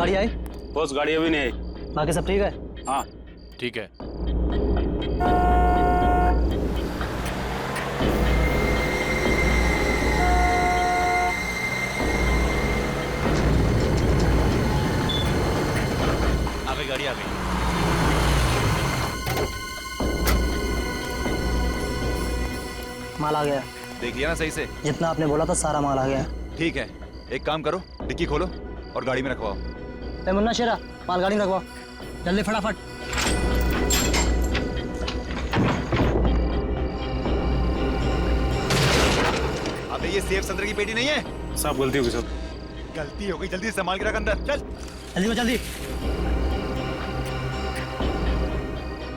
गाड़ी आई? बॉस गाड़ी अभी नहीं आई। बाकी सब ठीक है? हाँ ठीक है। आ गई गाड़ी, आ गई। माल आ गया। देख लिया ना सही से? जितना आपने बोला था सारा माल आ गया। ठीक है, एक काम करो, डिक्की खोलो और गाड़ी में रखवाओ। ए मुन्ना शेरा, माल गाड़ी में रखवाओ जल्दी फटाफट। अबे ये सेफ संतरे की पेटी नहीं है। सब गलती हो गई सब। गलती हो गई, जल्दी से संभाल के रख अंदर। चल जल्दी में जल्दी।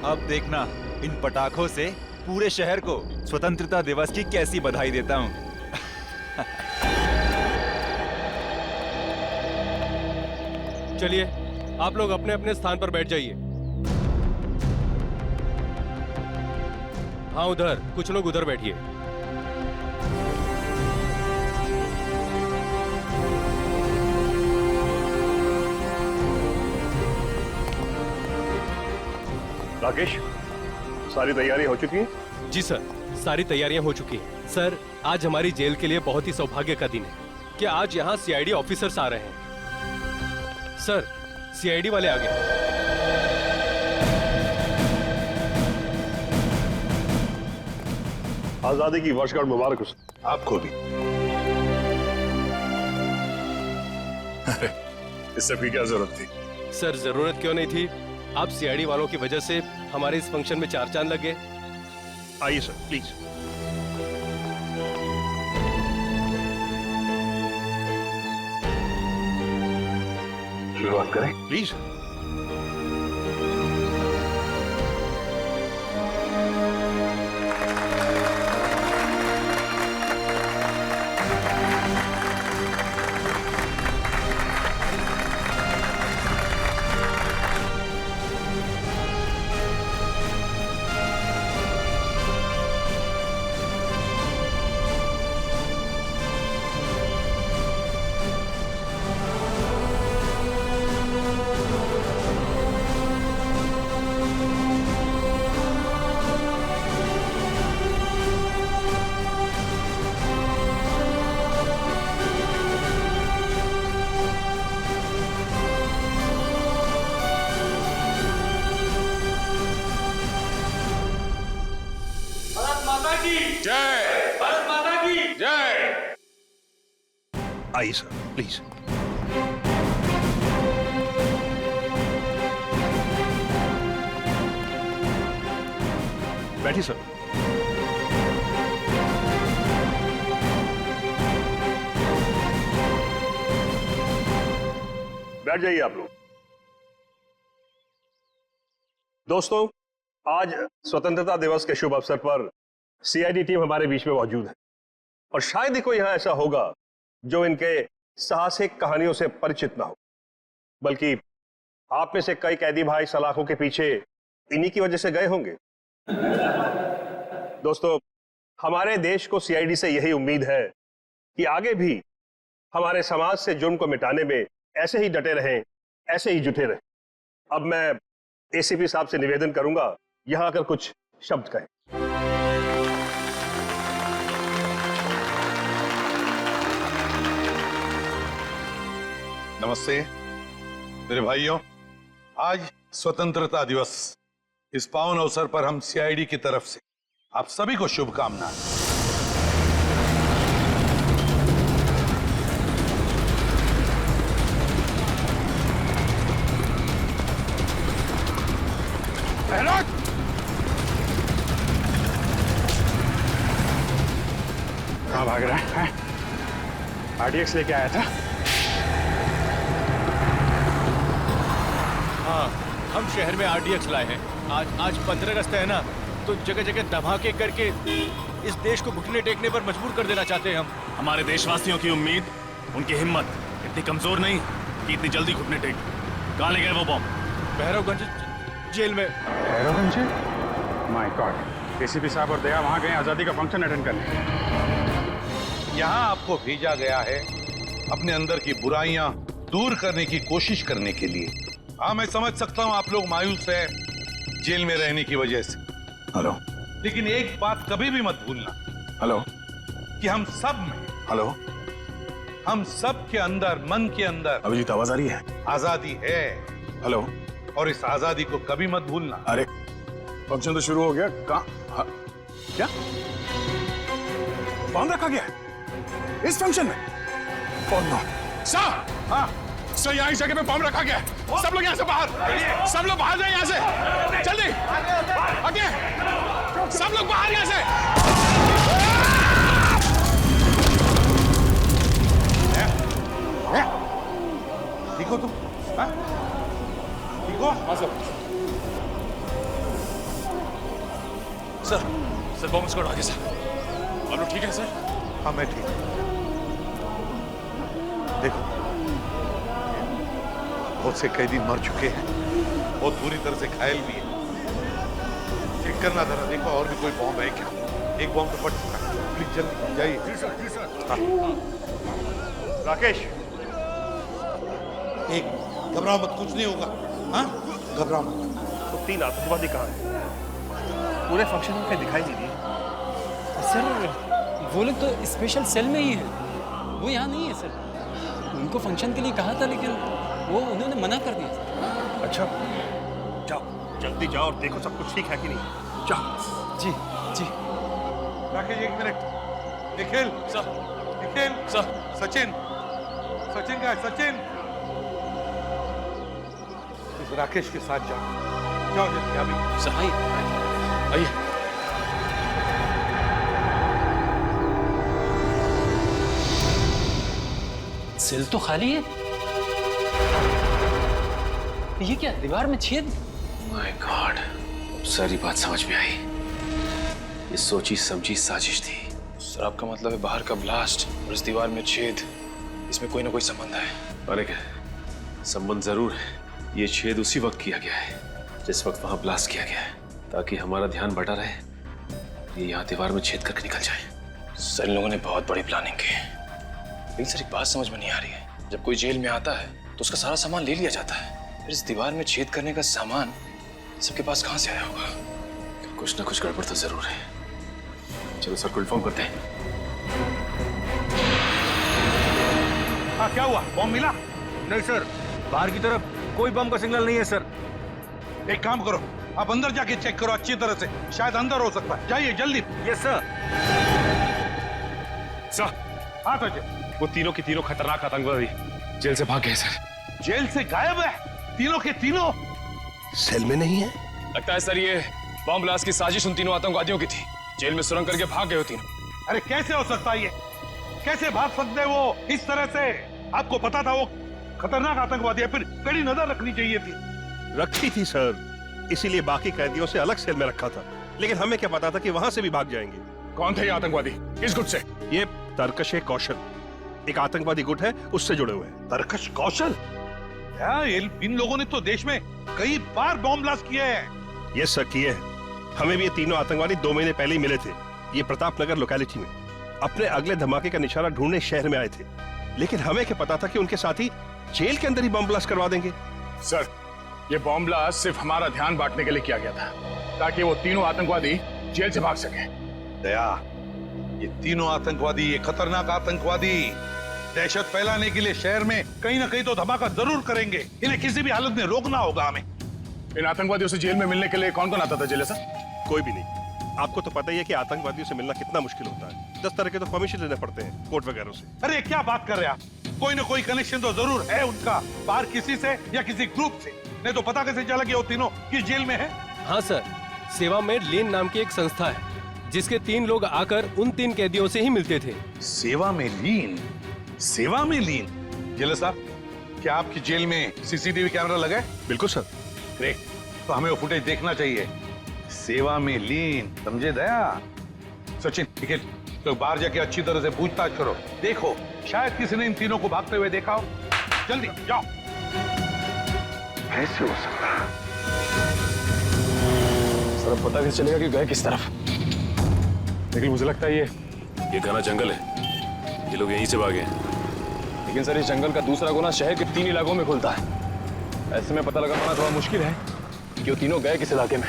अब देखना इन पटाखों से पूरे शहर को स्वतंत्रता दिवस की कैसी बधाई देता हूँ। चलिए आप लोग अपने अपने स्थान पर बैठ जाइए। हाँ उधर, कुछ लोग उधर बैठिए। राकेश, सारी तैयारी हो चुकी है? जी सर, सारी तैयारियां हो चुकी हैं। सर, आज हमारी जेल के लिए बहुत ही सौभाग्य का दिन है कि आज यहाँ सीआईडी ऑफिसर्स आ रहे हैं। सर, सीआईडी वाले आ गए। आजादी की वर्षगांठ मुबारक हो आपको भी। अरे, इस सब की क्या जरूरत थी? सर, जरूरत क्यों नहीं थी? आप सीआईडी वालों की वजह से हमारे इस फंक्शन में चार चांद लग गए। आइए सर, प्लीज। शुरुआत करें प्लीज। जय भारत माता की जय। आइए सर, प्लीज। बैठिए सर। बैठ जाइए आप लोग। दोस्तों, आज स्वतंत्रता दिवस के शुभ अवसर पर सीआईडी टीम हमारे बीच में मौजूद है और शायद ही कोई यहां ऐसा होगा जो इनके साहसिक कहानियों से परिचित ना हो, बल्कि आप में से कई कैदी भाई सलाखों के पीछे इन्हीं की वजह से गए होंगे। दोस्तों, हमारे देश को सीआईडी से यही उम्मीद है कि आगे भी हमारे समाज से जुर्म को मिटाने में ऐसे ही डटे रहें, ऐसे ही जुटे रहें। अब मैं एसीपी साहब से निवेदन करूंगा यहां आकर कुछ शब्द कहें। नमस्ते मेरे भाइयों, आज स्वतंत्रता दिवस। इस पावन अवसर पर हम सीआईडी की तरफ से आप सभी को शुभकामनाएं। कहाँ भाग रहा है? आरडीएक्स लेके आया था। हाँ, हम शहर में आरडीएक्स लाए हैं। आज 15 अगस्त है ना, तो जगह जगह धमाके करके इस देश को घुटने टेकने पर मजबूर कर देना चाहते हैं हम। हमारे देशवासियों की उम्मीद, उनकी हिम्मत इतनी कमजोर नहीं कि इतनी जल्दी घुटने टेक। कहाँ ले गए वो बॉम्ब? भैरवगंज जेल में। भैरवगंज? My God. एसीपी साहब और दया वहां गए आजादी का फंक्शन अटेंड करने। यहाँ आपको भेजा गया है अपने अंदर की बुराइयां दूर करने की कोशिश करने के लिए। हाँ, मैं समझ सकता हूँ आप लोग मायूस हैं जेल में रहने की वजह से। हेलो लेकिन एक बात कभी भी मत भूलना हेलो कि हम सब में, हेलो, हम सब के अंदर, मन के अंदर अभिजीत आवाज आ रही है? आजादी है। हेलो, और इस आजादी को कभी मत भूलना। अरे फंक्शन तो शुरू हो गया। कहाँ? क्या बॉम्ब रखा गया है इस फंक्शन में? कौन? सर, हाँ सर, यहाँ इस जगह पे बॉम्ब रखा गया है। सब लोग यहाँ से बाहर, सब लोग बाहर जाए यहाँ से, जल्दी आगे, सब लोग बाहर यहाँ से। ठीक हो तुम? हाँ? ठीक हो? हाँ सर। सर बॉम्ब स्क्वाड आगे सर। आप लोग ठीक है सर? हाँ मैं ठीक हूँ। देखो, बहुत से कैदी मर चुके हैं, बहुत बुरी तरह से घायल भी है। चेक करना जरा, देखो और भी कोई बॉम्ब है क्या? एक बॉम्ब तो फट चुका है। प्लीज जल्दी जाइए। जी सर, जी सर। राकेश, एक घबराओ मत, कुछ नहीं होगा। हाँ, घबराओ मत। तो 3 आतंकवादी कहाँ हैं? पूरे फंक्शन में कहीं दिखाई नहीं दिए। सर वो लोग तो स्पेशल सेल में ही है, वो यहाँ नहीं है सर। उनको फंक्शन के लिए कहा था लेकिन वो उन्होंने मना कर दिया सर। अच्छा, जाओ जल्दी जाओ और देखो सब कुछ ठीक है कि नहीं। जाओ। जी जी। राकेश एक minute. Nikhil sir, Nikhil sir, Sachin, Sachin का सचिन, इस राकेश के साथ जाओ, जाओ जल्दी अभी। सर आइए। सेल तो खाली है। ये क्या, दीवार में छेद? माय गॉड, सारी बात समझ में आई। ये सोची समझी साजिश थी। सर आपका मतलब है बाहर का ब्लास्ट और इस दीवार में छेद, इसमें कोई ना कोई संबंध है? अरे संबंध जरूर है। ये छेद उसी वक्त किया गया है जिस वक्त वहां ब्लास्ट किया गया है, ताकि हमारा ध्यान बटा रहे, ये यहाँ दीवार में छेद करके निकल जाए। सर इन लोगों ने बहुत बड़ी प्लानिंग की है। लेकिन सर एक बात समझ में नहीं आ रही है, जब कोई जेल में आता है तो उसका सारा सामान ले लिया जाता है, फिर इस दीवार में छेद करने का सामान सबके पास कहाँ से आया होगा? कुछ ना कुछ गड़बड़ तो जरूर है। चलो सर को इन्फॉर्म करते हैं। हाँ क्या हुआ, बॉम्ब मिला? नहीं सर, बाहर की तरफ कोई बम का सिग्नल नहीं है सर। एक काम करो, आप अंदर जाके चेक करो अच्छी तरह से, शायद अंदर हो सकता है। जाइए जल्दी। Yes sir. सर हाँ तो वो तीनों के तीनों खतरनाक आतंकवादी जेल से भाग गए सर। जेल से गायब है तीनों के तीनों? सेल में नहीं है? लगता है सर ये बॉम्ब ब्लास्ट की साजिश उन तीनों आतंकवादियों की थी। जेल में सुरंग करके भाग गए हो तीनों। अरे कैसे हो सकता है ये? कैसे भाग सकते हैं वो इस तरह से? आपको पता था वो खतरनाक आतंकवादी है, फिर कड़ी नजर रखनी चाहिए थी। रखी थी सर, इसीलिए बाकी कैदियों से अलग सेल में रखा था। लेकिन हमें क्या पता था कि वहां से भी भाग जाएंगे। कौन थे ये आतंकवादी, किस गुट से? ये तरकश कौशल, एक आतंकवादी गुट है, उससे जुड़े हुए हैं। तरकश कौशल? इन लोगों ने तो देश में कई बार बॉम्ब ब्लास्ट किए हैं। ये सर किए हैं। हमें भी ये तीनों आतंकवादी 2 महीने पहले ही मिले थे, ये प्रताप नगर लोकेलिटी में। अपने अगले धमाके का निशाना ढूंढने शहर में आए थे, लेकिन हमें क्या पता था कि उनके साथी जेल के अंदर ही बम ब्लास्ट करवा देंगे। सर ये बॉम्ब ब्लास्ट सिर्फ हमारा ध्यान बांटने के लिए किया गया था, ताकि वो तीनों आतंकवादी जेल से भाग सके। दया, ये तीनों आतंकवादी, ये खतरनाक आतंकवादी दहशत फैलाने के लिए शहर में कहीं ना कहीं तो धमाका जरूर करेंगे। इन्हें किसी भी हालत में रोकना होगा हमें। इन आतंकवादियों से जेल में मिलने के लिए कौन कौन आता था जेल सर? कोई भी नहीं। आपको तो पता ही है कि आतंकवादियों से मिलना कितना मुश्किल होता है। 10 तरह के तो परमिशन लेने पड़ते हैं कोर्ट वगैरह से। अरे क्या बात कर रहे हैं आप? कोई ना कोई कनेक्शन तो जरूर है उनका, बाहर किसी से या किसी ग्रुप से। नहीं तो पता कैसे चला कि वो तीनों किस जेल में है? हाँ सर, सेवा में लेन नाम की एक संस्था है, जिसके 3 लोग आकर उन 3 कैदियों से ही मिलते थे। सेवा में लीन? सेवा में लीन? जेलर साहब, क्या आपकी जेल में सीसीटीवी कैमरा लगा है? बिल्कुल सर, ग्रेट, तो हमें वो फुटेज देखना चाहिए। सेवा में लीन, समझे दया? सचिन, निखिल, तो बाहर जाके अच्छी तरह से पूछताछ करो। देखो, शायद किसी ने इन तीनों को भागते हुए देखा हो। जल्दी जाओ। कैसे हो सकता है? सर पता कैसे चलेगा कि गए किस तरफ? लेकिन मुझे लगता है ये घना जंगल है, ये लोग यहीं से भागे हैं। लेकिन सर इस जंगल का दूसरा गुना शहर के 3 इलाकों में खुलता है। ऐसे में पता लगा पाना थोड़ा मुश्किल है कि वो तीनों गए किस इलाके में।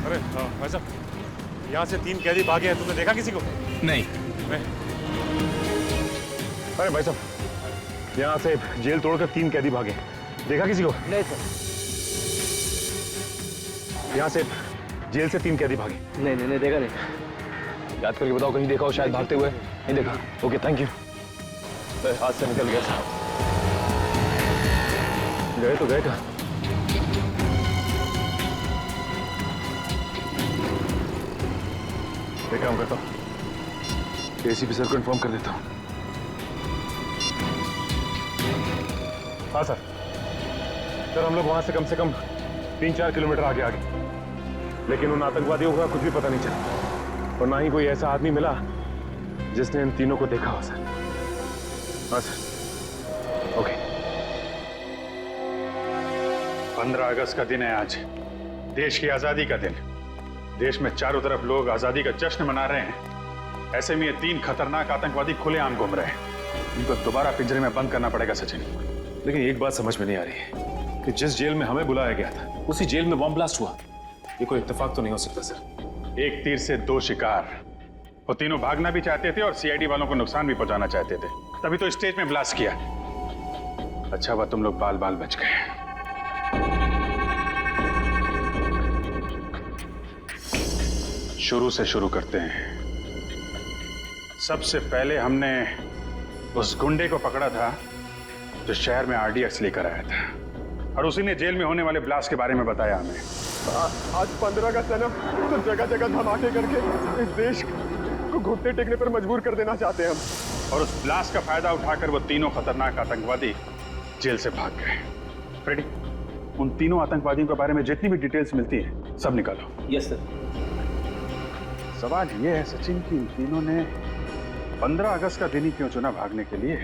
अरे भाई साहब, यहाँ से 3 कैदी भागे हैं, तुमने देखा किसी को? नहीं। अरे भाई साहब, यहाँ से जेल तोड़कर 3 कैदी भागे, देखा किसी को? नहीं सर। यहाँ से जेल से 3 कैदी भागे। नहीं देखा नहीं। याद करके बताओ, कहीं देखा हो शायद भागते हुए? नहीं देखा। Okay, thank you. हाथ से निकल गया साहब। गए तो गए कहाँ? एक काम करता हूँ, एसीपी सर को इन्फॉर्म कर देता हूँ। हाँ सर, हम लोग वहां से कम 3-4 किलोमीटर आगे लेकिन उन आतंकवादियों का कुछ भी पता नहीं चला और ना ही कोई ऐसा आदमी मिला जिसने इन तीनों को देखा हो सर। हाँ सर, ओके। 15 अगस्त का दिन है आज, देश की आजादी का दिन। देश में चारों तरफ लोग आजादी का जश्न मना रहे हैं, ऐसे में ये 3 खतरनाक आतंकवादी खुलेआम घूम रहे हैं। इनको दोबारा पिंजरे में बंद करना पड़ेगा सचिन। लेकिन एक बात समझ में नहीं आ रही है कि जिस जेल में हमें बुलाया गया था उसी जेल में बॉम्ब ब्लास्ट हुआ। ये कोई इत्तेफाक तो नहीं हो सकता सर? एक तीर से 2 शिकार। वो तीनों भागना भी चाहते थे और सीआईडी वालों को नुकसान भी पहुंचाना चाहते थे, तभी तो स्टेज में ब्लास्ट किया। अच्छा हुआ तुम लोग बाल बाल बच गए। शुरू से शुरू करते हैं। सबसे पहले हमने उस गुंडे को पकड़ा था जो शहर में आरडीएक्स लेकर आया था और उसी ने जेल में होने वाले ब्लास्ट के बारे में बताया हमें। आज 15 अगस्त है ना, तो जगह जगह धमाके करके इस देश को घुटने टेकने पर मजबूर कर देना चाहते हैं हम। और उस ब्लास्ट का फायदा उठाकर वो तीनों खतरनाक आतंकवादी जेल से भाग गए। फ्रेडी, उन तीनों आतंकवादियों के बारे में जितनी भी डिटेल्स मिलती है सब निकालो। Yes sir. सवाल ये है सचिन कि इन तीनों ने 15 अगस्त का दिन ही क्यों चुना भागने के लिए?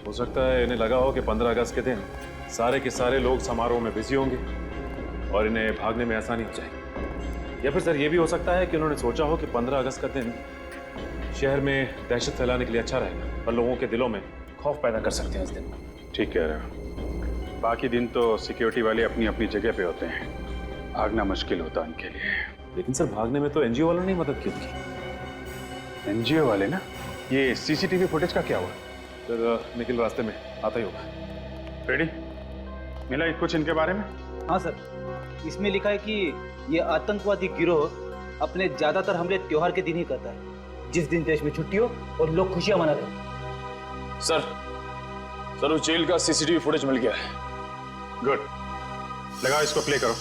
हो सकता है इन्हें लगा हो कि 15 अगस्त के दिन सारे के सारे लोग समारोह में बिजी होंगे और इन्हें भागने में आसानी हो जाएगी। या फिर सर ये भी हो सकता है कि उन्होंने सोचा हो कि 15 अगस्त का दिन शहर में दहशत फैलाने के लिए अच्छा रहेगा और लोगों के दिलों में खौफ पैदा कर सकते हैं इस दिन। ठीक कह रहे हो। बाकी दिन तो सिक्योरिटी वाले अपनी अपनी जगह पे होते हैं, भागना मुश्किल होता है उनके लिए। लेकिन सर भागने में तो एनजीओ वालों ने मदद की उनकी। एनजीओ वाले ना? ये सीसीटीवी फुटेज का क्या हुआ? सर निखिल रास्ते में आता ही होगा। रेडी, मिला कुछ इनके बारे में? हाँ सर, इसमें लिखा है कि ये आतंकवादी गिरोह अपने ज्यादातर हमले त्योहार के दिन ही करता है, जिस दिन देश में छुट्टी हो और लोग खुशियां मनाते हैं। सर उस जेल का सीसीटीवी फुटेज मिल गया है। गुड, लगाओ इसको, प्ले करो।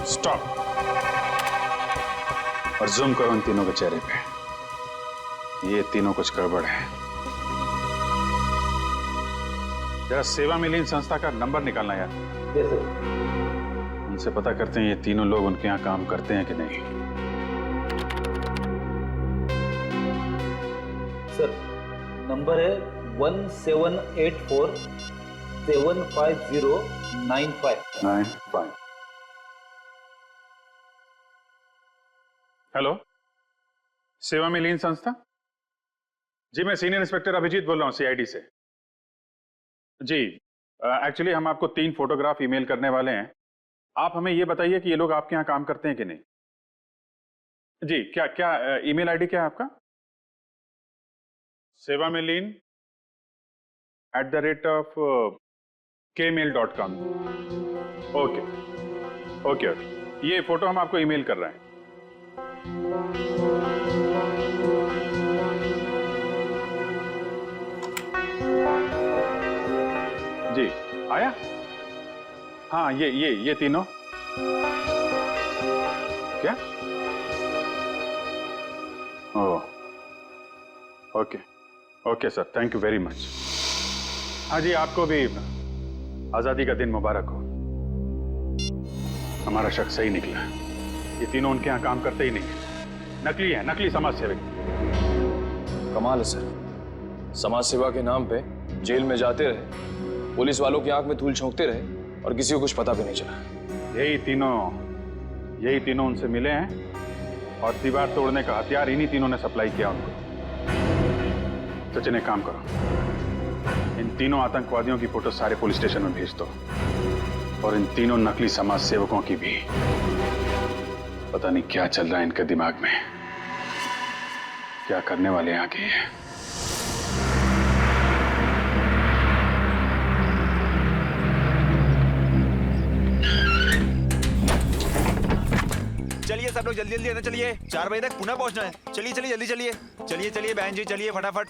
स्टॉप और जूम करो उन तीनों के चेहरे पे। ये तीनों कुछ गड़बड़ है। जरा सेवा में लीन संस्था का नंबर निकालना यार। Yes sir. उनसे उनसे पता करते हैं ये तीनों लोग उनके यहाँ काम करते हैं कि नहीं। सर, नंबर है 1784-750-95। हेलो, सेवा में लीन संस्था। जी, मैं सीनियर इंस्पेक्टर अभिजीत बोल रहा हूँ सीआईडी से। जी, एक्चुअली हम आपको 3 फोटोग्राफ ईमेल करने वाले हैं। आप हमें ये बताइए कि ये लोग आपके यहाँ काम करते हैं कि नहीं। जी, क्या क्या ईमेल आईडी क्या है आपका? सेवा में लीन @kmail.com। ओके ओके, ये फोटो हम आपको ईमेल कर रहे हैं। जी, आया? हाँ, ये तीनों। क्या? Oh, okay okay sir, thank you very much. हाँ जी, आपको भी आजादी का दिन मुबारक हो। हमारा शक सही निकला। ये तीनों उनके यहाँ काम करते ही नहीं है, नकली है, नकली समाज सेवक। कमाल है सर, समाज सेवा के नाम पे जेल में जाते रहे, पुलिस वालों की आंख में धूल झोंकते रहे और किसी को कुछ पता भी नहीं चला। यही तीनों उनसे मिले हैं और दीवार तोड़ने का हथियार इन्हीं तीनों ने सप्लाई किया उनको। सचिन, एक काम करो, इन तीनों आतंकवादियों की फोटो सारे पुलिस स्टेशन में भेज दो और इन तीनों नकली समाज सेवकों की भी। पता नहीं क्या चल रहा है इनके दिमाग में, क्या करने वाले हैं आगे। चलिए सब लोग जल्दी जल्दी अंदर चलिए, 4 बजे तक पुनः पहुंचना है। चलिए चलिए जल्दी चलिए, चलिए चलिए बहन जी, चलिए फटाफट।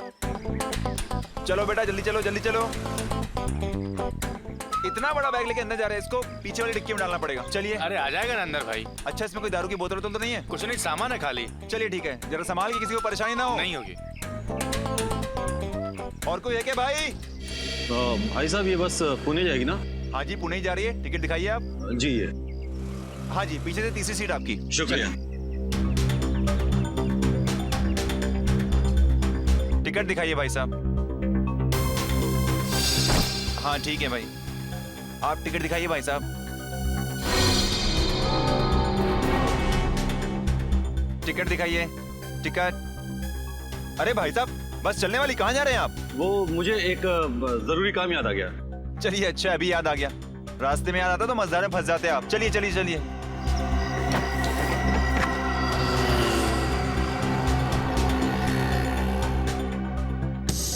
चलो बेटा, जल्दी चलो जल्दी चलो। इतना बड़ा बैग लेके अंदर जा रहे हैं, इसको पीछे वाली डिक्की में डालना पड़ेगा। चलिए। अरे आ जाएगा ना अंदर भाई। अच्छा, इसमें कोई दारू की बोतल तो नहीं है? कुछ नहीं, सामान है खाली। चलिए ठीक है, जरा संभाल के, किसी को परेशानी ना हो। नहीं होगी। और कोई है क्या भाई? भाई साहब, ये बस पुणे जाएगी ना? हाँ जी, पुणे ही जा रही है। टिकट दिखाइए आप। जी, ये। हाँ जी, पीछे से तीसरी सीट आपकी। शुक्रिया। टिकट दिखाइए भाई साहब। हाँ ठीक है भाई, आप टिकट दिखाइए भाई साहब। टिकट दिखाइए, टिकट। अरे भाई साहब, बस चलने वाली, कहाँ जा रहे हैं आप? वो मुझे एक जरूरी काम याद आ गया। चलिए, अच्छा अभी याद आ गया। रास्ते में याद आता तो मजेदार में फंस जाते आप। चलिए चलिए चलिए।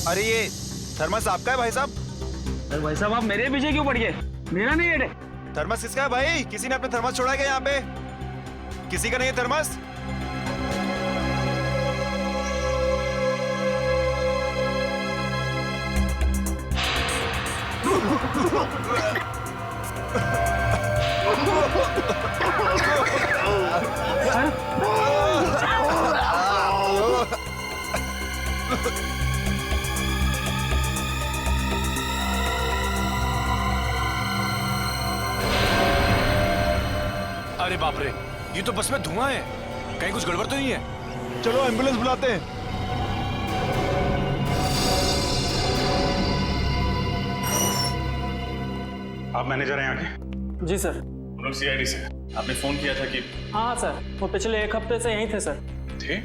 अरे ये थर्मस आपका है भाई साहब? अरे भाई साहब, आप मेरे पीछे क्यों पड़ गए? मेरा नहीं है। थर्मस किसका है भाई? किसी ने अपना थर्मस छोड़ा है क्या यहाँ पे? किसी का नहीं है थर्मस? अरे बाप रे, ये तो बस में धुआं है, कहीं कुछ गड़बड़ तो नहीं है? चलो एम्बुलेंस बुलाते हैं। आप मैनेजर हैं यहाँ के? जी सर। हम लोग सीआईडी से। आपने फोन किया था कि? हाँ सर, वो पिछले 1 हफ्ते से यहीं थे सर। थे?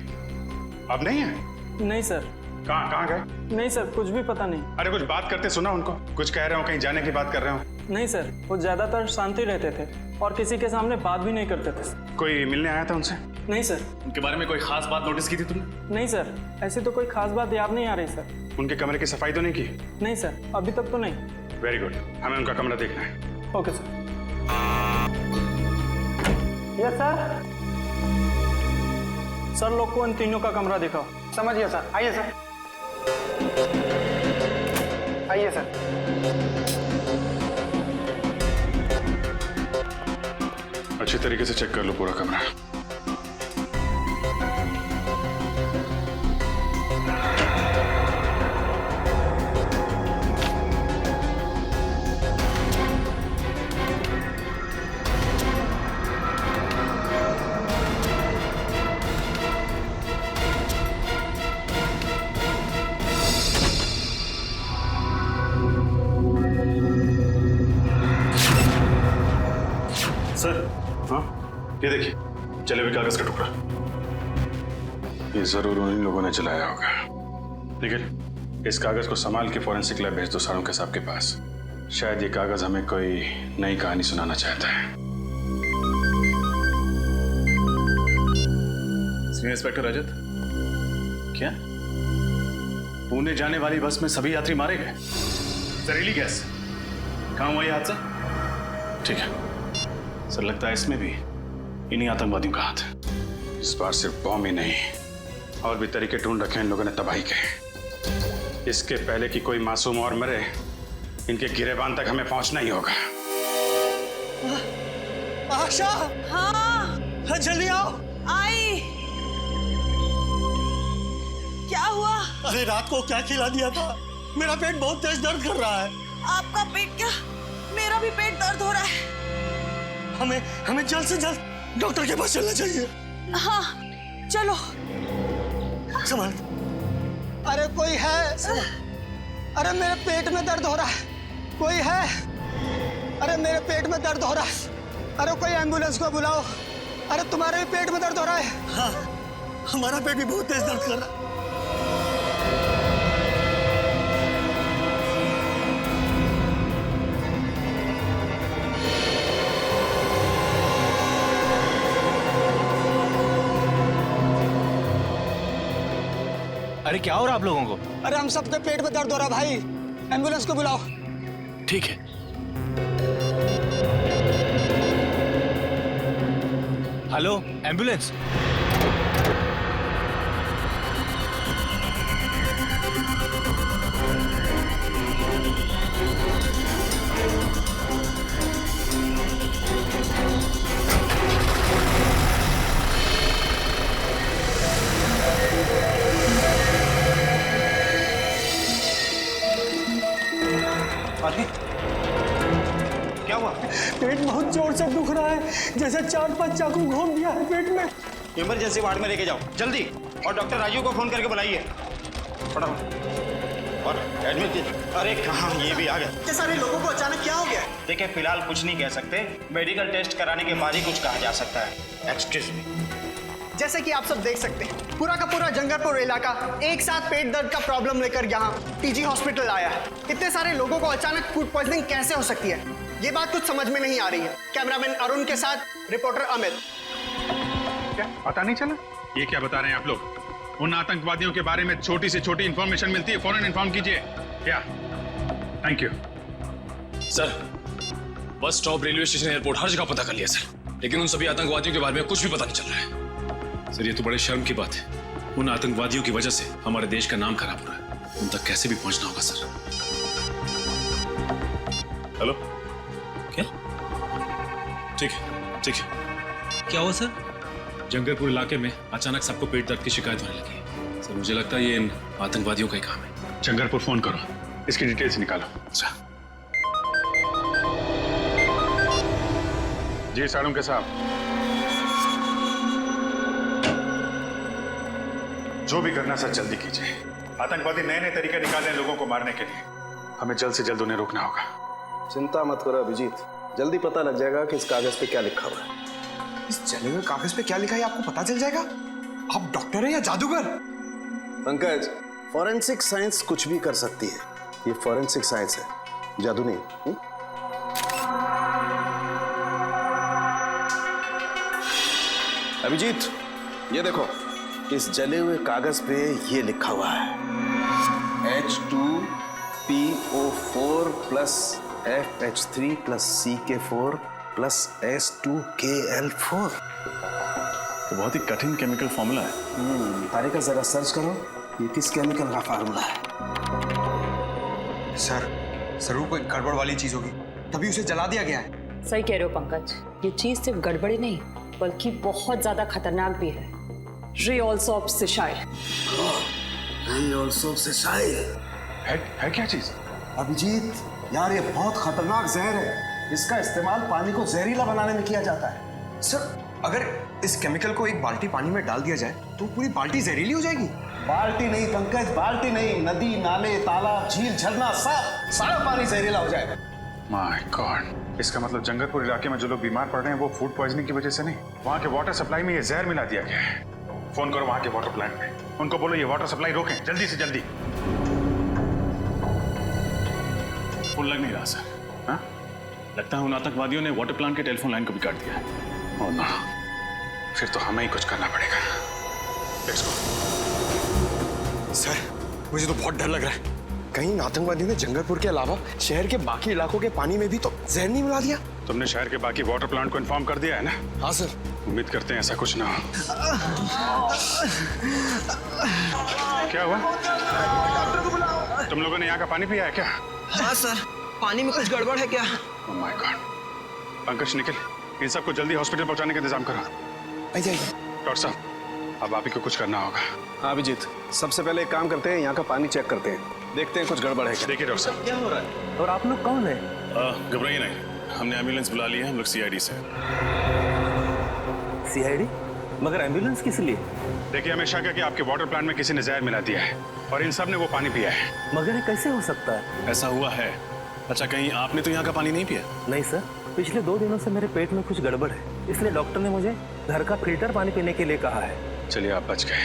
अब नहीं है? नहीं सर। कहाँ गए? नहीं सर, कुछ भी पता नहीं। अरे कुछ बात करते सुना उनको, कुछ कह रहे हो, कहीं जाने की बात कर रहे हो? नहीं सर, वो ज्यादातर शांति रहते थे और किसी के सामने बात भी नहीं करते थे। कोई मिलने आया था उनसे? नहीं सर। उनके बारे में कोई खास बात नोटिस की थी तुमने? नहीं सर, ऐसी तो कोई खास बात याद नहीं आ रही सर। उनके कमरे की सफाई तो नहीं की? नहीं सर, अभी तक तो नहीं। वेरी गुड, हमें उनका कमरा देखना है। Okay sir. Yes sir. Sir लोग को इन तीनों का कमरा दिखाओ। समझ गया सर, आइए सर। आइए सर। अच्छी तरीके से चेक कर लो पूरा कमरा। ये देखिए, जले हुए कागज का टुकड़ा। ये जरूर उन्हीं लोगों ने जलाया होगा। लेकिन इस कागज को संभाल के फॉरेंसिक लैब भेज दो सारुंके साहब के पास। शायद ये कागज हमें कोई नई कहानी सुनाना चाहता है। सीनियर इंस्पेक्टर रजत, क्या पुणे जाने वाली बस में सभी यात्री मारे गए? जहरीली गैस, कहाँ हुआ ये हादसा? ठीक है सर, लगता है इसमें भी इन्हीं आतंकवादियों का हाथ है। इस बार सिर्फ बॉम्ब ही नहीं, और भी तरीके ढूंढ रखे हैं इन लोगों ने तबाही के। इसके पहले कि कोई मासूम और मरे, इनके गिरेबान तक हमें पहुंचना ही होगा। आशा, हाँ जल्दी आओ। आई। क्या हुआ? अरे रात को क्या खिला दिया था? मेरा पेट बहुत तेज दर्द कर रहा है। आपका पेट क्या? मेरा भी पेट दर्द हो रहा है। हमें जल्द से जल्द डॉक्टर के पास चलना चाहिए। हाँ चलो। संभाल। अरे कोई है? अरे मेरे पेट में दर्द हो रहा है, कोई है? अरे मेरे पेट में दर्द हो रहा है, अरे कोई एम्बुलेंस को बुलाओ। अरे तुम्हारे भी पेट में दर्द हो रहा है? हाँ, हमारा पेट भी बहुत तेज दर्द कर रहा है। अरे क्या हो रहा आप लोगों को? अरे हम सबके पेट में दर्द हो रहा है भाई, एम्बुलेंस को बुलाओ। ठीक है। Hello ambulance. क्या हुआ? पेट बहुत जोर से दुख रहा है, जैसे 4-5 चाकू घूम दिया है पेट में। इमरजेंसी वार्ड में लेके जाओ जल्दी, और डॉक्टर राजू को फोन करके बुलाइए फटाफट। और एडमिट। अरे कहाँ, ये भी आ गया। इतने सारे लोगों को अचानक क्या हो गया? देखिए फिलहाल कुछ नहीं कह सकते, मेडिकल टेस्ट कराने के बाद ही कुछ कहा जा सकता है। Excuse me. जैसे कि आप सब देख सकते हैं, पूरा का पूरा जंगलपुर इलाका एक साथ पेट दर्द का प्रॉब्लम लेकर यहाँ टीजी हॉस्पिटल आया है। इतने सारे लोगों को अचानक फूड पॉइजनिंग कैसे हो सकती है, ये बात कुछ समझ में नहीं आ रही है। कैमरामैन अरुण के साथ रिपोर्टर अमित। क्या पता नहीं चला? ये क्या बता रहे हैं आप लोग? उन आतंकवादियों के बारे में छोटी से छोटी इंफॉर्मेशन मिलती है, फौरन इन्फॉर्म कीजिए। क्या? Thank you sir, bus stop, railway station, airport, हर जगह पता कर लिया सर, लेकिन उन सभी आतंकवादियों के बारे में कुछ भी पता नहीं चल रहा है। सर ये तो बड़े शर्म की बात है, उन आतंकवादियों की वजह से हमारे देश का नाम खराब हो रहा है। उन तक कैसे भी पहुंचना होगा सर। हेलो, क्या? ठीक है, ठीक है। क्या हुआ सर? जंगलपुर इलाके में अचानक सबको पेट दर्द की शिकायत होने लगी है सर। मुझे लगता है ये इन आतंकवादियों का ही काम है। जंगलपुर फोन करो, इसकी डिटेल्स निकालो। अच्छा जी सारुंके साहब, जो भी करना सर जल्दी कीजिए। आतंकवादी नए नए तरीके निकाल रहे हैं लोगों को मारने के लिए, हमें जल्द से जल्द उन्हें रोकना होगा। चिंता मत करो अभिजीत, जल्दी पता लग जाएगा कि इस कागज पे क्या लिखा हुआ है। इस जले हुए कागज पे क्या लिखा है आपको पता चल जाएगा। आप डॉक्टर हैं या जादूगर? पंकज, फॉरेंसिक साइंस कुछ भी कर सकती है, ये फॉरेंसिक साइंस है, जादू नहीं। अभिजीत ये देखो, इस जले हुए कागज पे ये लिखा हुआ है H2PO4 plus FH3 plus CK4 plus S2KL4। तो बहुत ही कठिन केमिकल फॉर्मूला है। तारिका जरा सर्च करो, ये किस केमिकल का फार्मूला है। सर जरूर कोई गड़बड़ वाली चीज होगी, तभी उसे जला दिया गया है। सही कह रहे हो पंकज, ये चीज सिर्फ गड़बड़ी नहीं बल्कि बहुत ज्यादा खतरनाक भी है। रियोल्सोप सिशाइल। रियोल्सोप सिशाइल है क्या चीज? अभिजीत यार, ये बहुत खतरनाक जहर है, इसका इस्तेमाल पानी को जहरीला बनाने में किया जाता है। सर अगर इस केमिकल को एक बाल्टी पानी में डाल दिया जाए तो पूरी बाल्टी जहरीली हो जाएगी। बाल्टी नहीं पंकज, बाल्टी नहीं, नदी, नाले, तालाब, झील, झरना, सब सारा पानी जहरीला हो जाएगा। माय गॉड, इसका मतलब जंगलपुर इलाके में जो लोग बीमार पड़ रहे हैं वो फूड पॉइजनिंग की वजह से नहीं, वहां के वाटर सप्लाई में ये जहर मिला दिया गया है। फोन करो वहां के वाटर प्लांट में, उनको बोलो ये वाटर सप्लाई रोकें जल्दी से जल्दी। फोन लग नहीं रहा सर। हाँ? लगता है उन आतंकवादियों ने वाटर प्लांट के टेलीफोन लाइन को भी काट दिया है। ओह नो, फिर तो हमें ही कुछ करना पड़ेगा। Let's go. सर मुझे तो बहुत डर लग रहा है, कहीं आतंकवादियों ने जंगलपुर के अलावा शहर के बाकी इलाकों के पानी में भी तो जहर नहीं मिला दिया। तुमने शहर के बाकी वाटर प्लांट को इन्फॉर्म कर दिया है ना? हाँ सर। उम्मीद करते हैं ऐसा कुछ ना हो। क्या हुआ? तुम लोगों ने यहाँ का पानी पिया है क्या? हाँ सर, पानी में कुछ गड़बड़ है क्या? Oh my God. Pankaj Nikhil, इन सबको जल्दी हॉस्पिटल पहुंचाने का इंतजाम करो। डॉक्टर साहब, अब आप ही को कुछ करना होगा। हाँ अभिजीत, सबसे पहले एक काम करते हैं, यहाँ का पानी चेक करते हैं, देखते हैं कुछ गड़बड़ है क्या। देखिए डॉक्टर साहब, क्या हो रहा है? और आप लोग कौन है? घबराइए नहीं, हमने एम्बुलेंस बुला ली है, हम लोग सीआईडी से। सीआईडी? मगर एम्बुलेंस किस लिए? देखिए हमें शक है कि आपके वाटर प्लांट में किसी ने जहर मिला दिया है और इन सब ने वो पानी पिया है। मगर ये कैसे हो सकता है? ऐसा हुआ है। अच्छा, कहीं आपने तो यहाँ का पानी नहीं पिया? नहीं सर, पिछले 2 दिनों से मेरे पेट में कुछ गड़बड़ है, इसलिए डॉक्टर ने मुझे घर का फिल्टर पानी पीने के लिए कहा है। चलिए आप बच गए।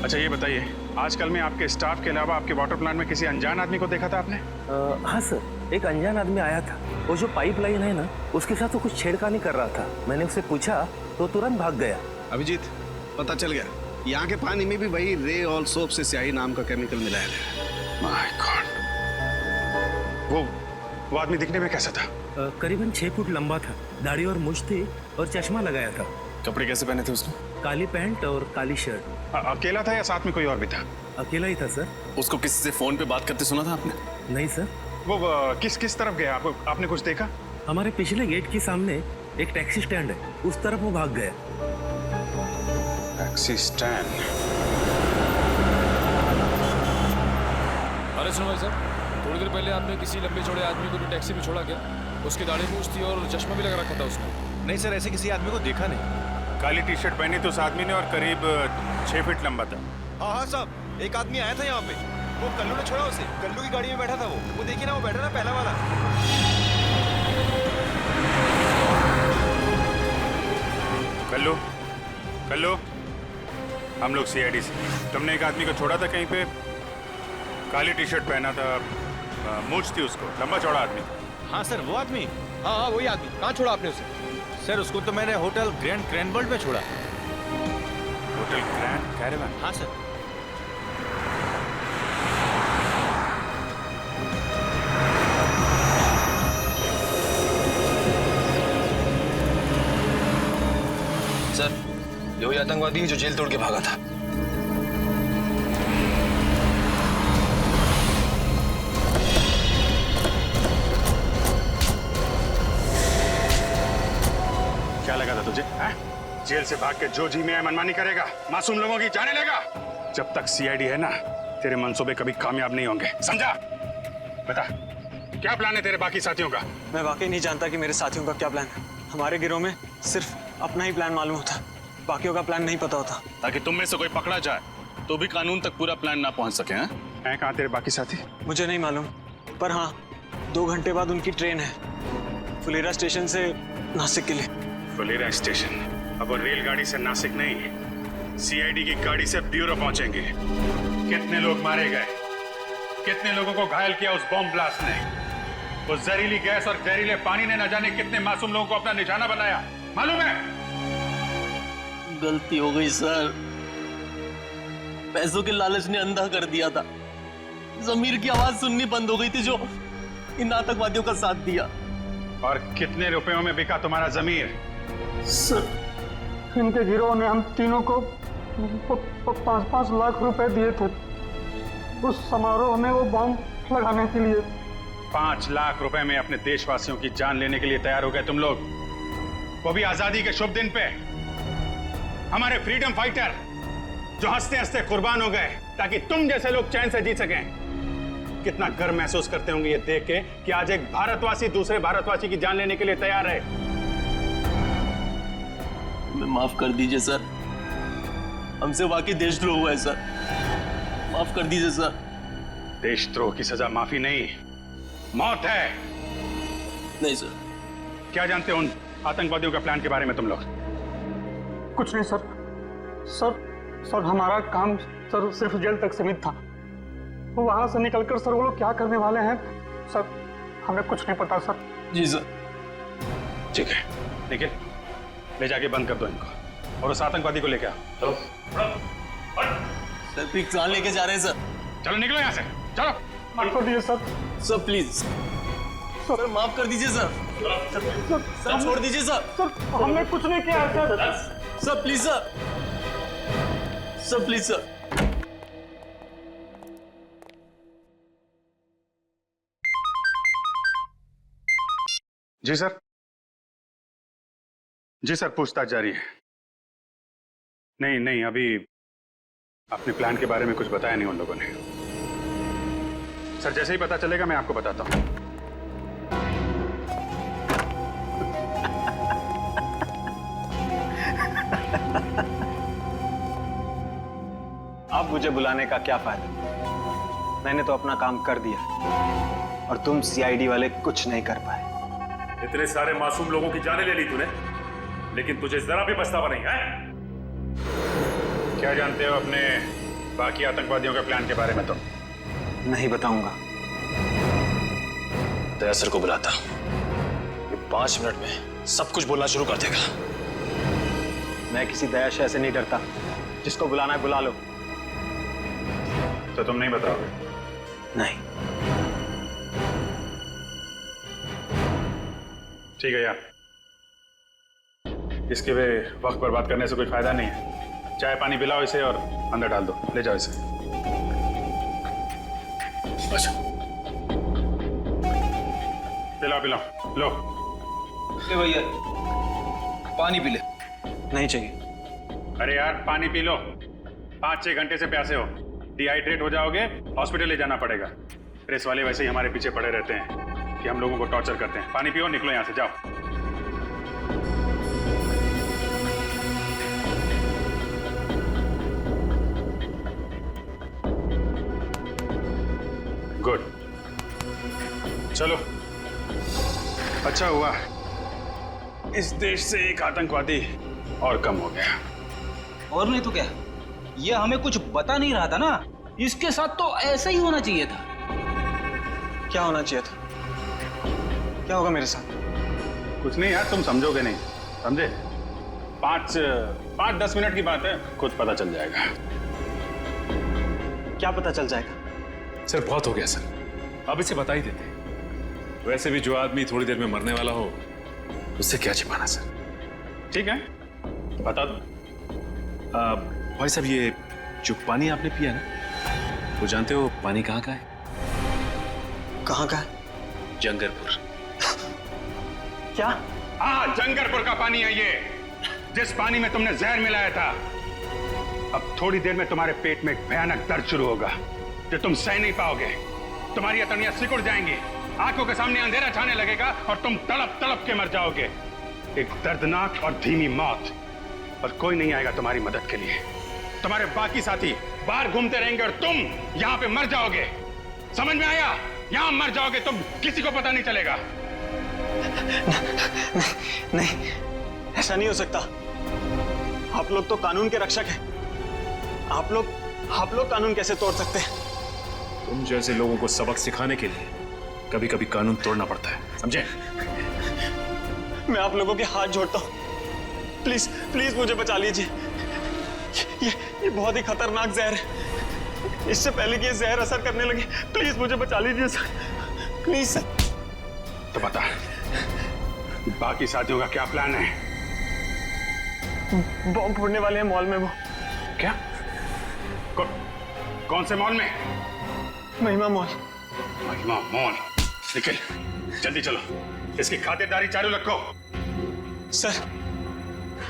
अच्छा ये बताइए, आजकल में आपके स्टाफ के अलावा आपके वाटर प्लांट में किसी अनजान आदमी को देखा था आपने? हाँ सर, एक अनजान आदमी आया था, वो जो पाइप लाइन है ना उसके साथ वो कुछ छेड़खानी कर रहा था। मैंने उससे पूछा तो तुरंत भाग गया। अभिजीत, पता चल गया, यहाँ के पानी में भी वही रे ऑल सोप से स्याही नाम का केमिकल मिलाया गया। My God. वो आदमी दिखने में कैसा था? करीबन 6 फुट लंबा था, दाढ़ी और मूंछ थी और चश्मा लगाया था। कपड़े कैसे पहने थे उसने? काली पैंट और काली शर्ट। अकेला था या साथ में कोई और भी था? अकेला ही था सर। उसको किसी से फोन पे बात करते सुना था आपने? नहीं सर। वो किस तरफ गया? आपने कुछ देखा? हमारे पिछले गेट के सामने एक टैक्सी स्टैंड है, उस तरफ वो भाग गया। Taxi stand? अरे सुनो भाई साहब, थोड़ी देर पहले आपने किसी लंबे चौड़े आदमी को भी टैक्सी में छोड़ा क्या? उसकी दाढ़ी मूंछ थी और चश्मा भी लगा रखा था उसने। नहीं सर, ऐसे किसी आदमी को देखा नहीं। काली टी शर्ट पहनी थी उस आदमी ने और करीब 6 फीट लंबा था। हाँ साहब, एक आदमी आया था यहाँ पे, वो कल्लू ने छोड़ा उसे। कल्लू की गाड़ी में बैठा था वो देखिए ना, वो बैठा ना पहला वाला। कल्लू, कल्लू, हम लोग सीआईडी से। तुमने एक आदमी को छोड़ा था कहीं पे, काली टी शर्ट पहना था, मूंछ थी उसको, लंबा चौड़ा आदमी। हाँ सर, वो आदमी। हाँ वही आदमी। कहाँ छोड़ा आपने उसे? सर उसको तो मैंने होटल ग्रैंड क्रैनबर्ट में छोड़ा। Hotel grand caravan? हाँ सर। सर, ये वही आतंकवादी है जो जेल तोड़ के भागा था। क्या लगा था तुझे? जेल से भाग के जो जी में मनमानी करेगा, मासूम लोगों की जाने लेगा। जब तक सीआईडी है ना, तेरे मंसूबे कभी कामयाब नहीं होंगे, समझा? बता, क्या प्लान है तेरे बाकी साथियों का? मैं वाकई नहीं जानता कि मेरे साथियों का क्या प्लान है। हमारे गिरोह में सिर्फ अपना ही प्लान मालूम होता, बाकियों का प्लान नहीं पता होता। ताकि तुम में से कोई पकड़ा जाए तो भी कानून तक पूरा प्लान ना पहुंच सके। हैं कहाँ तेरे बाकी साथी? मुझे नहीं मालूम, पर हाँ 2 घंटे बाद उनकी ट्रेन है, फुलेरा स्टेशन से नासिक के लिए। फुलेरा स्टेशन? अब वो रेलगाड़ी से नासिक नहीं, सीआईडी की गाड़ी से ब्यूरो पहुंचेंगे। कितने लोग मारे गए, कितने लोगों को घायल किया उस बॉम्ब ब्लास्ट ने। वो जहरीली गैस और जहरीले पानी ने न जाने कितने मासूम लोगों को अपना निशाना बनाया, मालूम है? गलती हो गई सर, पैसों के लालच ने अंधा कर दिया था। जमीर की आवाज सुननी बंद हो गई थी जो इन आतंकवादियों का साथ दिया। और कितने रुपयों में बिका तुम्हारा जमीर? सर, इनके गिरोह ने हम तीनों को 5-5 लाख रुपए दिए थे उस समारोह में वो बॉम्ब लगाने के लिए। 5 लाख रुपए में अपने देशवासियों की जान लेने के लिए तैयार हो गए तुम लोग, वो भी आजादी के शुभ दिन पे। हमारे फ्रीडम फाइटर जो हंसते हंसते कुर्बान हो गए ताकि तुम जैसे लोग चैन से जी सकें। कितना गर्व महसूस करते होंगे ये देख के कि आज एक भारतवासी दूसरे भारतवासी की जान लेने के लिए तैयार है। माफ कर दीजिए सर, हमसे वाकई देशद्रोह हुआ है सर, माफ कर दीजिए सर। देशद्रोह की सजा माफी नहीं, मौत है। नहीं सर। क्या जानते हो उन आतंकवादियों के प्लान के बारे में तुम लोग? कुछ नहीं सर। सर हमारा काम सर सिर्फ जेल तक सीमित था। वहां से निकलकर सर वो लोग क्या करने वाले हैं सर, हमें कुछ नहीं पता सर। जी सर। ठीक है, निखिल ले जाके बंद कर दो इनको और उस आतंकवादी को लेके आओ। चलो सर, पिक जान लेके जा रहे हैं सर। चलो निकलो यहाँ से, चलो। माफ कर दीजिए सर। सर प्लीज सर, माफ कर दीजिए सर। सर छोड़ दीजिए सर। सर हमने कुछ नहीं किया sir. Sir please sir, sir please sir. जी सर। जी सर, पूछताछ जारी है। नहीं अभी अपने प्लान के बारे में कुछ बताया नहीं उन लोगों ने। सर जैसे ही पता चलेगा मैं आपको बताता हूं। अब मुझे बुलाने का क्या फायदा, मैंने तो अपना काम कर दिया और तुम सीआईडी वाले कुछ नहीं कर पाए। इतने सारे मासूम लोगों की जानें ले ली तूने, लेकिन तुझे जरा भी पछतावा नहीं है? क्या जानते हो अपने बाकी आतंकवादियों के प्लान के बारे में? तो नहीं बताऊंगा। दया सर को बुलाता, ये 5 मिनट में सब कुछ बोलना शुरू कर देगा। मैं किसी दयाशय से नहीं डरता, जिसको बुलाना है बुला लो। तो तुम नहीं बताओगे? नहीं। ठीक है यार, इसके वे वक्त बर्बाद करने से कोई फायदा नहीं है। चाय पानी पिलाओ इसे और अंदर डाल दो, ले जाओ इसे। अच्छा पिलाओ लो। ले भैया पानी पी ले। नहीं चाहिए। अरे यार पानी पी लो, 5-6 घंटे से प्यासे हो, डिहाइड्रेट हो जाओगे, हॉस्पिटल ले जाना पड़ेगा। प्रेस वाले वैसे ही हमारे पीछे पड़े रहते हैं कि हम लोगों को टॉर्चर करते हैं। पानी पियो, निकलो यहां से, जाओ। गुड, चलो। अच्छा हुआ इस देश से एक आतंकवादी और कम हो गया। और नहीं तो क्या, ये हमें कुछ बता नहीं रहा था ना, इसके साथ तो ऐसा ही होना चाहिए था। क्या होना चाहिए था? क्या होगा मेरे साथ? कुछ नहीं यार, तुम समझोगे नहीं, समझे? 5-10 मिनट की बात है, खुद पता चल जाएगा। क्या पता चल जाएगा? सर बहुत हो गया सर, अब इसे बता ही देते। वैसे भी जो आदमी थोड़ी देर में मरने वाला हो, उससे क्या छिपाना सर। ठीक है, बता दो। भाई साहब, ये जो पानी आपने पिया ना, वो जानते हो पानी कहाँ का है? कहाँ का है? जंगरपुर। क्या? हाँ, जंगरपुर का पानी है ये, जिस पानी में तुमने जहर मिलाया था। अब थोड़ी देर में तुम्हारे पेट में एक भयानक दर्द शुरू होगा जो तुम सह नहीं पाओगे। तुम्हारी अतड़ियां सिकुड़ जाएंगी, आंखों के सामने अंधेरा छाने लगेगा और तुम तड़प तड़प के मर जाओगे। एक दर्दनाक और धीमी मौत, और कोई नहीं आएगा तुम्हारी मदद के लिए। तुम्हारे बाकी साथी बाहर घूमते रहेंगे और तुम यहाँ पे मर जाओगे। समझ में आया? यहाँ मर जाओगे तुम, किसी को पता नहीं चलेगा। नहीं, ऐसा नहीं हो सकता। आप लोग तो कानून के रक्षक हैं। आप लोग कानून कैसे तोड़ सकते हैं? तुम जैसे लोगों को सबक सिखाने के लिए कभी कभी कानून तोड़ना पड़ता है, समझे? मैं आप लोगों के हाथ जोड़ता हूं, प्लीज प्लीज मुझे बचा लीजिए। ये बहुत ही खतरनाक जहर है। इससे पहले कि ये जहर असर करने लगे, प्लीज मुझे बचा लीजिए सर, प्लीज सर। तो बता, बाकी साथियों का क्या प्लान है? बॉम्ब फोड़ने वाले हैं मॉल में। वो क्या? कौन से मॉल में? महिमा मॉल। महिमा मॉल? निखिल जल्दी चलो, इसकी खातिरदारी चालू रखो।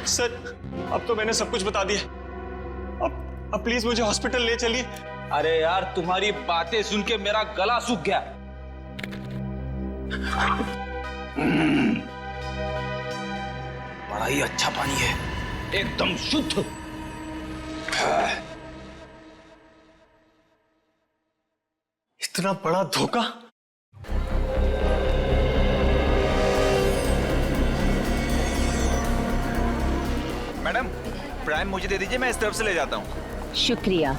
सर अब तो मैंने सब कुछ बता दिया। अब प्लीज मुझे हॉस्पिटल ले चलिए। अरे यार तुम्हारी बातें सुन के मेरा गला सूख गया। बड़ा ही अच्छा पानी है, एकदम शुद्ध। इतना बड़ा धोखा। मैडम प्राइम मुझे दे दीजिए, मैं इस तरफ से ले जाता हूँ। शुक्रिया।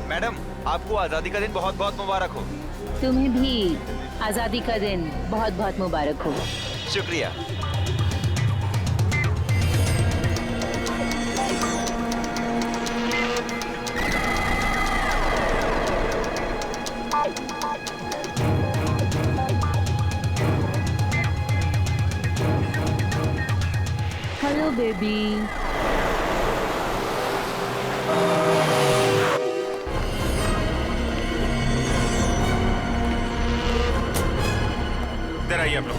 मैडम आपको आजादी का दिन बहुत बहुत मुबारक हो। तुम्हें भी आजादी का दिन बहुत बहुत मुबारक हो। शुक्रिया। Hello baby. इधर आइए आप लोग।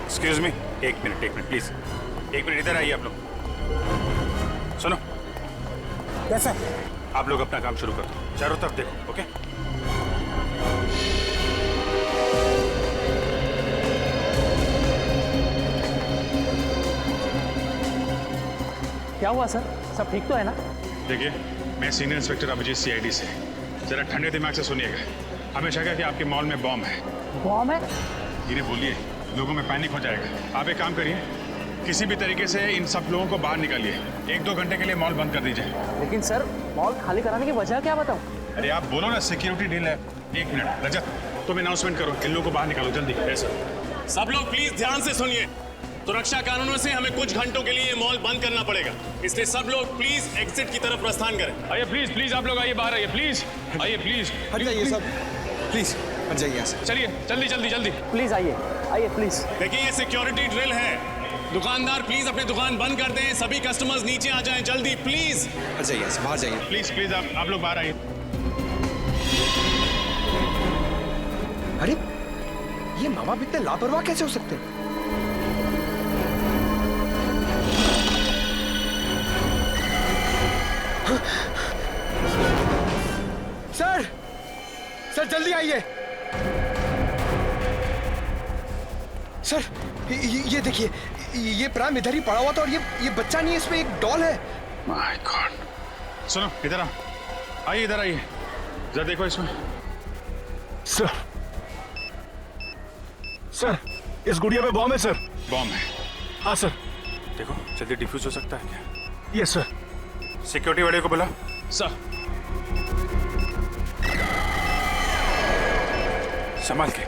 एक्सक्यूज मी, एक मिनट प्लीज, एक मिनट इधर आइए आप लोग। सुनो, कैसा आप लोग अपना काम शुरू कर दो, चारों तरफ देखो। ओके? क्या हुआ सर? सब ठीक तो है ना? देखिए, मैं सीनियर इंस्पेक्टर अभिजीत सीआईडी से। जरा ठंडे दिमाग से सुनिएगा। हमें शक है कि आपके मॉल में बॉम्ब है। बॉम्ब है? इन्हें बोलिए, लोगों में पैनिक हो जाएगा। आप एक काम करिए, किसी भी तरीके से इन सब लोगों को बाहर निकालिए। 1-2 घंटे के लिए मॉल बंद कर दीजिए। लेकिन सर मॉल खाली कराने की वजह क्या बताऊं? अरे आप बोलो ना, सिक्योरिटी डील है। 1 मिनट रजत, तुम अनाउंसमेंट करो, इन लोगों को बाहर निकालो जल्दी। सब लोग प्लीज ध्यान से सुनिए। सुरक्षा कारणों से हमें कुछ घंटों के लिए मॉल बंद करना पड़ेगा, इसलिए सब लोग प्लीज एग्जिट की तरफ प्रस्थान करें। आइए प्लीज आप लोग आइए, बाहर आइए प्लीज, आइए प्लीज। हट जाइए सब, प्लीज हट जाइए यहाँ से। चलिए जल्दी प्लीज आइए प्लीज। देखिए ये सिक्योरिटी ड्रिल है। दुकानदार प्लीज अपनी दुकान बंद कर दें, सभी कस्टमर्स नीचे आ जाएं जल्दी प्लीज। हट जाइए यहाँ से, बाहर जाइए प्लीज आप लोग बाहर आइए। अरे ये मामा भी इतने लापरवाह कैसे हो सकते हैं? सर जल्दी आइए। सर ये देखिए, ये प्राइम इधर ही पड़ा हुआ था और ये बच्चा नहीं है, इसमें एक डॉल है। My God. सुनो, इधर आइए, इधर आइए, जरा देखो इसमें। सर इस गुड़िया में बॉम्ब है सर। बॉम्ब है? हाँ सर। देखो जल्दी डिफ्यूज हो सकता है क्या? Yes sir. सिक्योरिटी वाले को बुला। सर संभाल के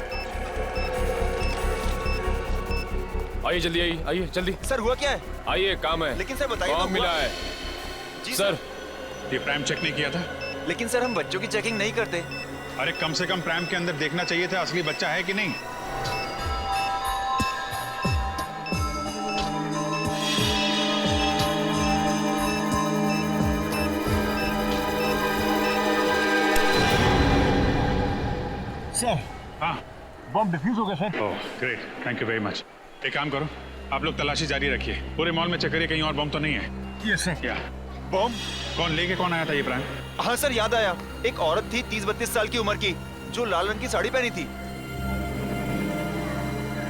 आइए जल्दी, आइए जल्दी। सर हुआ क्या है? आइए, काम है। लेकिन सर बताइए, बॉम्ब मिला है। जी सर ये प्राइम चेक नहीं किया था? लेकिन सर हम बच्चों की चेकिंग नहीं करते। अरे कम से कम प्राइम के अंदर देखना चाहिए था असली बच्चा है कि नहीं। सर हाँ, बॉम्ब डिफ्यूज हो गया sir. Oh great, thank you very much. एक काम करो, आप लोग तलाशी जारी रखिए, पूरे मॉल में चेक करिए कहीं और बॉम्ब तो नहीं है। Yes sir. क्या बॉम्ब? कौन आया था ये प्राइम? हाँ सर याद आया, एक औरत थी 30-32 साल की उम्र की, जो लाल रंग की साड़ी पहनी थी।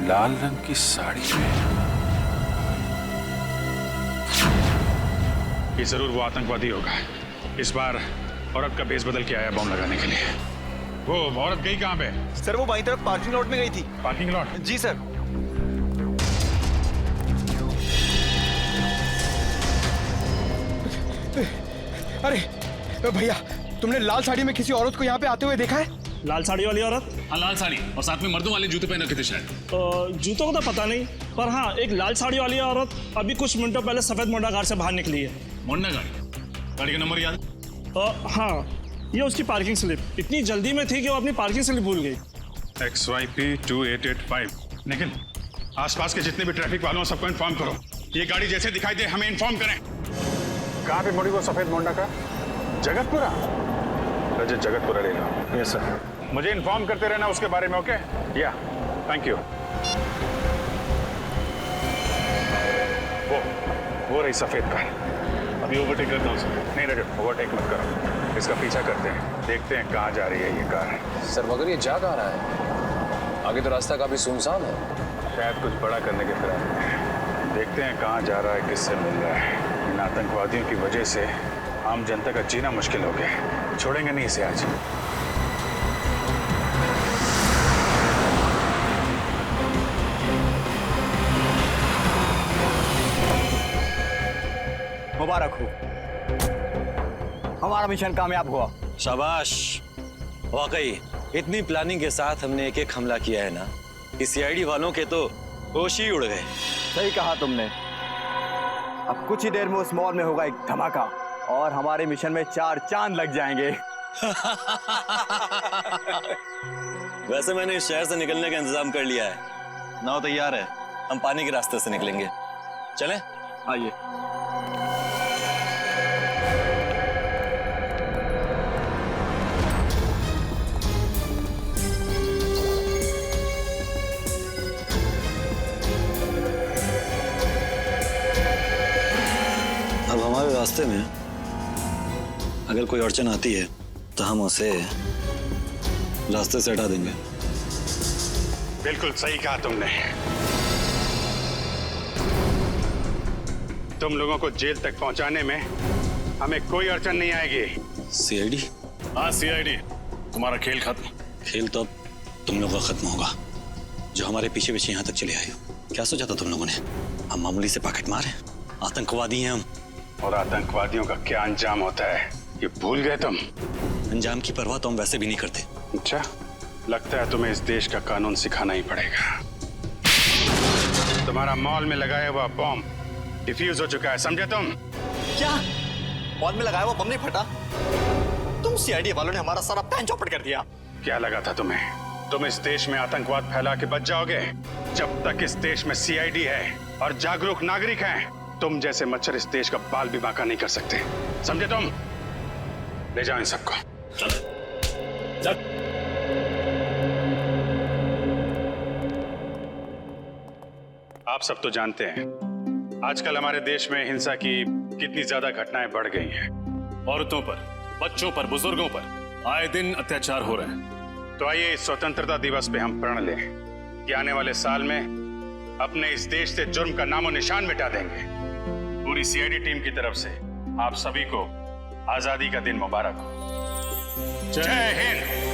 लाल रंग की साड़ी में? ये जरूर वो आतंकवादी होगा। इस बार औरत का भेष बदल के आया बॉम्ब लगाने के लिए। वो औरत गई कहाँ पे? सर वो बाईं तरफ पार्किंग लॉट में गई थी। Parking lot? जी सर। अरे भैया, तुमने लाल साड़ी में किसी औरत को यहाँ पे आते हुए देखा है? लाल साड़ी वाली औरत? हाँ लाल साड़ी, और साथ में मर्दों वाले जूते पहन रखे थे शायद। जूतों को तो पता नहीं, पर हाँ एक लाल साड़ी वाली औरत अभी कुछ मिनटों पहले सफेद मोंडा कार से बाहर निकली है। मोंडा गाड़ी? गाड़ी का नंबर याद? हाँ ये उसकी पार्किंग स्लिप। इतनी जल्दी में थी कि वो अपनी पार्किंग स्लिप भूल गई। XYP 2885। निखिल, आसपास के जितने भी ट्रैफिक वालों सबको इन्फॉर्म करो। ये गाड़ी जैसे दिखाई दे हमें इन्फॉर्म करें। कहाँ पे मुड़ी वो सफेद मोंडा का? जगतपुरा? रजत जगतपुरा ले लो। Yes sir. मुझे इन्फॉर्म करते रहना उसके बारे में, ओके? या, थैंक यू। वो रही सफेद कार। अभी ओवरटेक करता हूँ सर। नहीं रजत, ओवरटेक मत करो, इसका पीछा करते हैं, देखते हैं कहाँ जा रही है ये कार। सर मगर ये जा कहाँ रहा है? आगे तो रास्ता काफी सुनसान है। शायद कुछ बड़ा करने के फिराक में है। देखते हैं कहाँ जा रहा है, किससे मिल रहा है। इन आतंकवादियों की वजह से आम जनता का जीना मुश्किल हो गया। छोड़ेंगे नहीं इसे आज। मुबारक हो, हमारा मिशन कामयाब हुआ। शाबाश। वाकई इतनी प्लानिंग के साथ हमने एक एक हमला किया है ना, इस सीआईडी वालों के तो होश ही उड़ गए। सही कहा तुमने। अब कुछ ही देर में उस मॉल में होगा एक धमाका और हमारे मिशन में 4 चांद लग जाएंगे। वैसे मैंने इस शहर से निकलने का इंतजाम कर लिया है। नाव तैयार है, हम पानी के रास्ते से निकलेंगे। चलें? आइए। अब हमारे रास्ते में अगर कोई अड़चन आती है तो हम उसे रास्ते से हटा देंगे। बिल्कुल सही कहा तुमने। तुम लोगों को जेल तक पहुंचाने में हमें कोई अड़चन नहीं आएगी। सीआईडी? हाँ सीआईडी, तुम्हारा खेल खत्म। खेल तो अब तुम लोगों का खत्म होगा, जो हमारे पीछे पीछे यहाँ तक चले आए हो। क्या सोचा था तुम लोगों ने? हम मामूली से पॉकेट मारे? आतंकवादी हैं हम। और आतंकवादियों का क्या अंजाम होता है ये भूल गए तुम? अंजाम की परवाह तो हम वैसे भी नहीं करते। अच्छा, लगता है तुम्हें इस देश का कानून सिखाना ही पड़ेगा। तुम्हारा मॉल में लगाया हुआ बॉम्ब डिफ्यूज हो चुका है, समझे तुम? क्या? मॉल में लगाया हुआ बम नहीं फटा? तुम सीआईडी वालों ने हमारा सारा प्लान चौपट कर दिया। क्या लगा था तुम्हें? तुम इस देश में आतंकवाद फैला के बच जाओगे? जब तक इस देश में सीआईडी है और जागरूक नागरिक हैं, तुम जैसे मच्छर इस देश का बाल भी बांका नहीं कर सकते, समझे तुम? ले जाओ इन सबको। चल। आप सब तो जानते हैं आजकल हमारे देश में हिंसा की कितनी ज्यादा घटनाएं बढ़ गई हैं। औरतों पर, बच्चों पर, बुजुर्गों पर आए दिन अत्याचार हो रहे हैं। तो आइए इस स्वतंत्रता दिवस पे हम प्रण लें कि आने वाले साल में अपने इस देश से जुर्म का नामो निशान मिटा देंगे। पूरी सीआईडी टीम की तरफ से आप सभी को आजादी का दिन मुबारक हो। जय हिंद।